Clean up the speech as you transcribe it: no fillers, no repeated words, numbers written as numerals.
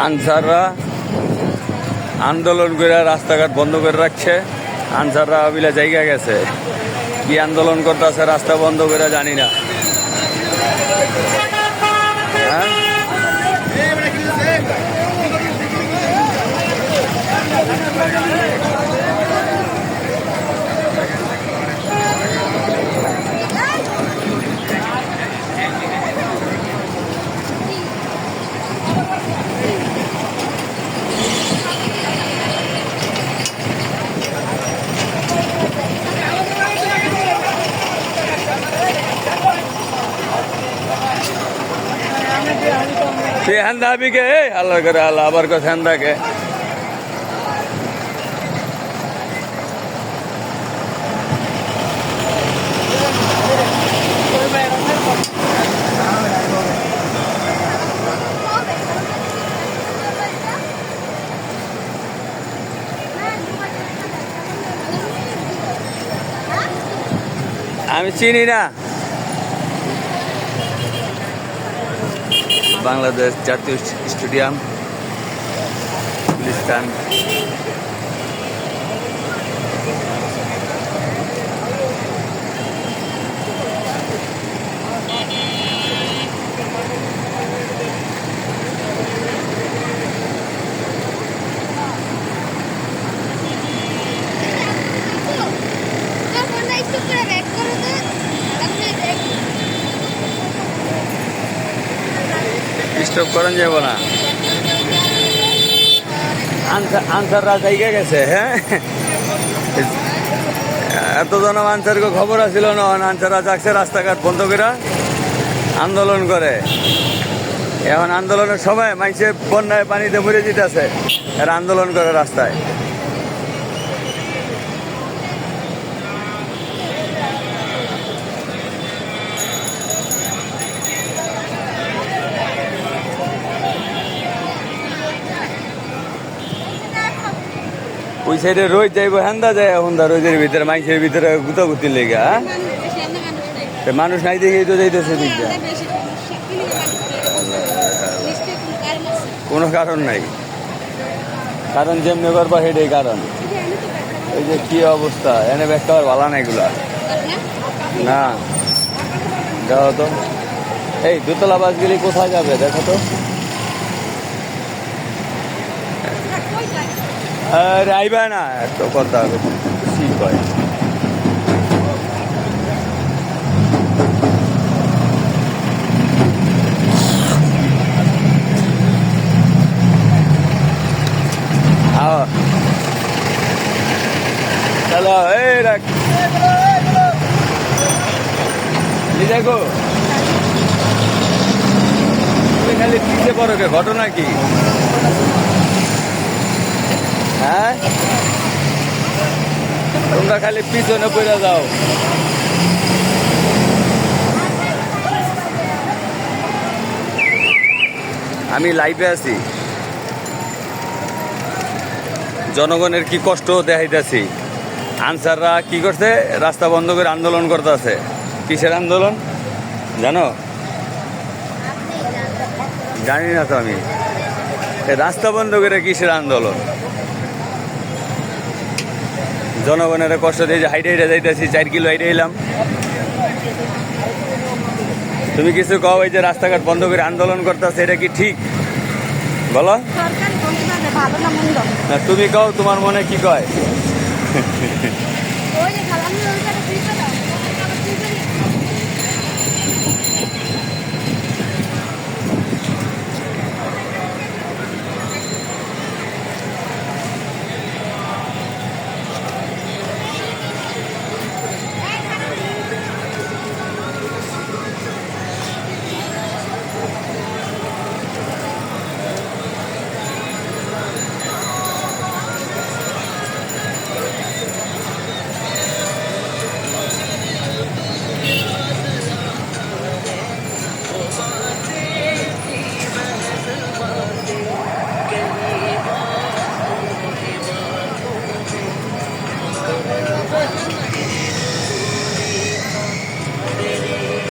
আনসাররা আন্দোলন করে রাস্তাঘাট বন্ধ করে রাখছে। আনসাররা আবিলা জায়গা গেছে, কি আন্দোলন করতেছে রাস্তা বন্ধ করে জানি না। হ্যাঁ, তুই হ্যান্দা হবি কে? আল্লাহ করে আল্লাহ আবার কথা হ্যান্দাকে আমি চিনি না। বাংলাদেশ জাতীয় স্টেডিয়াম, গুলিস্তান। স্টপ করেন যাব না, আনসাররা জায়গা গেছে। হ্যাঁ, এতজন আনসারকে খবর আসছিল না, আনসাররা যাচ্ছে রাস্তাঘাট বন্ধ করে আন্দোলন করে। এখন আন্দোলনের সময় মানুষে বন্যায় পানিতে মরে যেতেছে, এরা আন্দোলন করে রাস্তায়। ওই সাইডে রোজ যাইব, হ্যান্দা যায় হন্দা রোজের ভিতরে মাইসের ভিতরে গুতাগুতির লেগে। মানুষ নাই দেখেই তো যাইতেছে দিকটা, কোনো কারণ নাই। কারণ যেমনি করবা সেটাই কারণ। এই যে কি অবস্থা, এনে ব্যস্ত হওয়ার ভালো না এগুলা। না দেখো তো, এই দোতলা বাস গেলে কোথায় যাবে দেখো তো। আরে আইবা না, এত কথা হবে ঠিক হয়। চলো এই রাখ দেখো, তুমি খালি পিছিয়ে পড়ো কে? ঘটনা কি? হ্যাঁ, তোমরা খালি পিছনে পড়ে যাও। আমি লাইভে আছি, জনগণের কি কষ্ট দেখাইতেছি। আনসাররা কি করছে, রাস্তা বন্ধ করে আন্দোলন করতেছে। কিসের আন্দোলন জানো? জানি না তো আমি। রাস্তা বন্ধ করে কিসের আন্দোলন? জনগণের কষ্ট দিয়ে যে হাইটে হাইটে যাইতেছি, 4 কিলো হাইটে এলাম। তুমি কিছু কও, এই যে রাস্তাঘাট বন্ধ করে আন্দোলন করতেছে, এটা কি ঠিক বলো? তুমি কও, তোমার মনে কি কয়?